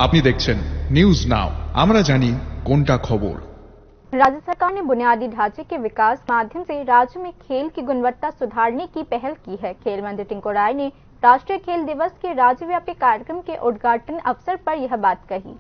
আপনি দেখছেন news now, আমরা জানি কোনটা খবর। राज्य सरकार ने बुनियादी ढांचे के विकास माध्यम से राज्य में खेल की गुणवत्ता सुधारने की पहल की है। खेल मंत्री टिंकू राय ने राष्ट्रीय खेल दिवस के राज्यव्यापी कार्यक्रम के उद्घाटन अवसर पर यह बात कही।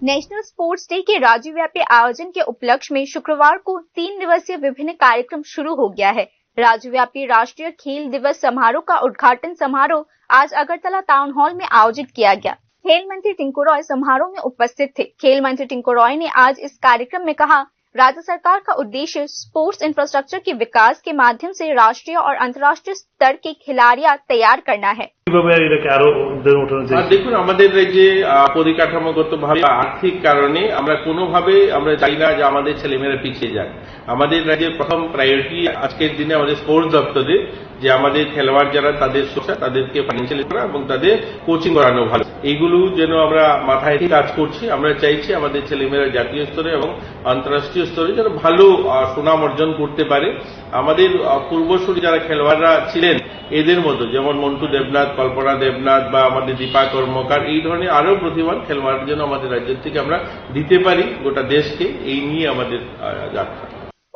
नेशनल स्पोर्ट्स डे के राज्यव्यापी आयोजन के उपलक्ष्य में शुक्रवार को 3 दिवसीय विभिन्न कार्यक्रम शुरू हो गया है। राज्यव्यापी राष्ट्रीय खेल दिवस समारोह का उद्घाटन समारोह आज अगरतला टाउन हॉल में आयोजित किया गया। खेल मंत्री टिंकू रॉय समारोह में उपस्थित थे। खेल मंत्री टिंकू रॉय ने आज इस कार्यक्रम में कहा, राज्य सरकार का उद्देश्य स्पोर्ट्स इंफ्रास्ट्रक्चर के विकास के माध्यम से राष्ट्रीय और अंतर्राष्ट्रीय स्तर के खिलाड़ियां तैयार करना है। দেখুন, আমাদের রাজ্যে পরিকাঠামোগতভাবে আর্থিক কারণে আমরা কোনোভাবে আমরা চাই না যে আমাদের ছেলেমেয়েরা পিছিয়ে যাক। আমাদের রাজ্যের প্রথম প্রায়োরিটি আজকের দিনে আমাদের স্পোর্টস দপ্তরে যে আমাদের খেলোয়াড় যারা তাদের সুরক্ষা, তাদেরকে ফাইন্যান্সিয়ালি করা এবং তাদের কোচিং করানো ভালো, এইগুলো যেন আমরা মাথায় কাজ করছি। আমরা চাইছি আমাদের ছেলেমেয়েরা জাতীয় স্তরে এবং আন্তর্রাষ্ট্রীয় স্তরে যেন ভালো সুনাম অর্জন করতে পারে। আমাদের পূর্বসূরি যারা খেলোয়াড়রা ছিলেন এদের মতো, যেমন মন্টু দেবনাথ, কল্পনা দেবনাথ বা আমাদের দীপা কর্মকার, এই ধরনের আরো প্রতিভাবান খেলোয়াড় যেন আমাদের রাজ্য থেকে আমরা দিতে পারি গোটা देशকে, এই নিয়ে আমাদের যাত্রা।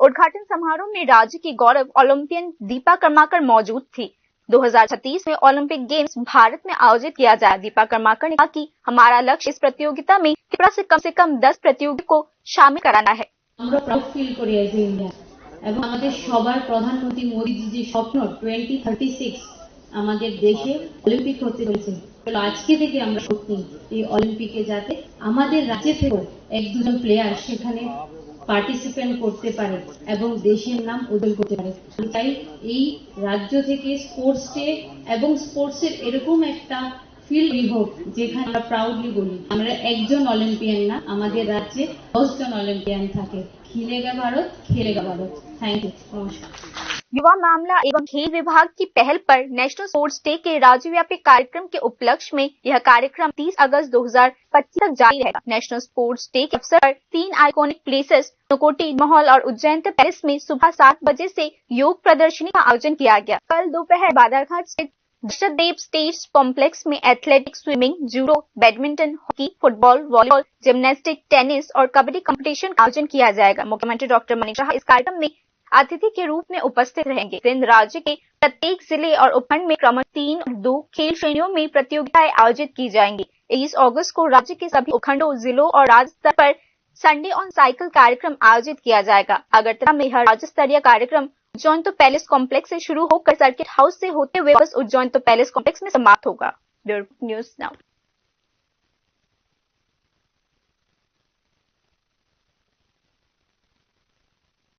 उद्घाटन समारोह में राज्य की गौरव ओलंपियन दीपा कर्माकर मौजूद थी। 2036 में ओलंपिक गेम्स भारत में आयोजित किया जाए। दीपा कर्माकर ने कहा कि हमारा लक्ष्य इस प्रतियोगिता में त्रिपुरा से कम 10 प्रतियोगियों को शामिल कराना है। আমরা প্রাউড ফিল করি এজ এ ইন্ডিয়া এবং আমাদের সবার প্রধানমন্ত্রী মোদীজির যে স্বপ্ন 2036 আমাদের দেশে অলিম্পিক হতে চলেছে, আজকে থেকে আমরা সত্যি এই অলিম্পিকে যাতে আমাদের রাজ্য থেকে এক দুজন প্লেয়ার সেখানে পার্টিসিপেট করতে পারে এবং দেশের নাম উজ্জ্বল করতে পারে। তাই এই রাজ্য থেকে স্পোর্টস ডে এবং স্পোর্টসের এরকম একটা ফিল্ড হোক যেখানে আমরা প্রাউডলি বলি আমরা একজন অলিম্পিয়ান না, আমাদের রাজ্যে 10 জন অলিম্পিয়ান থাকে। খেলেगा भारत, खेलेगा भारत। Thank you. नमस्कार। युवा मामला एवं खेल विभाग की पहल पर नेशनल स्पोर्ट्स डे के राज्यव्यापी कार्यक्रम के उपलक्ष्य में यह कार्यक्रम 30 अगस्त 2025 तक जारी रहेगा। नेशनल स्पोर्ट्स डे के अवसर पर 3 आइकॉनिक प्लेसेस नकोटी, महल और उज्जैन पैलेस में सुबह 7 बजे से योग प्रदर्शनी का आयोजन किया गया। कल दोपहर बादरघाट स्थित दशरथदेव स्टेज कॉम्प्लेक्स में athletics, swimming, judo, badminton, hockey, football, volleyball, gymnastic, tennis और कबड्डी कंपटीशन का आयोजन किया जाएगा। मुख्यमंत्री डॉक्टर मनीष शाह इस कार्यक्रम में अतिथि के रूप में उपस्थित रहेंगे। दिन राज्य के प्रत्येक जिले और उपखंड में क्रमश 3 और 2 खेल श्रेणियों में प्रतियोगिताएं आयोजित की जाएंगी। 21 अगस्त को राज्य के सभी उपखंडों, जिलों और राज्य स्तर पर संडे ऑन साइकिल कार्यक्रम आयोजित किया जाएगा। अगरतला में यह राज्य स्तरीय कार्यक्रम उज्जैन पैलेस कॉम्प्लेक्स से शुरू होकर सर्किट हाउस से होते हुए बस उज्जैन पैलेस कॉम्प्लेक्स में समाप्त होगा। Bureau news now.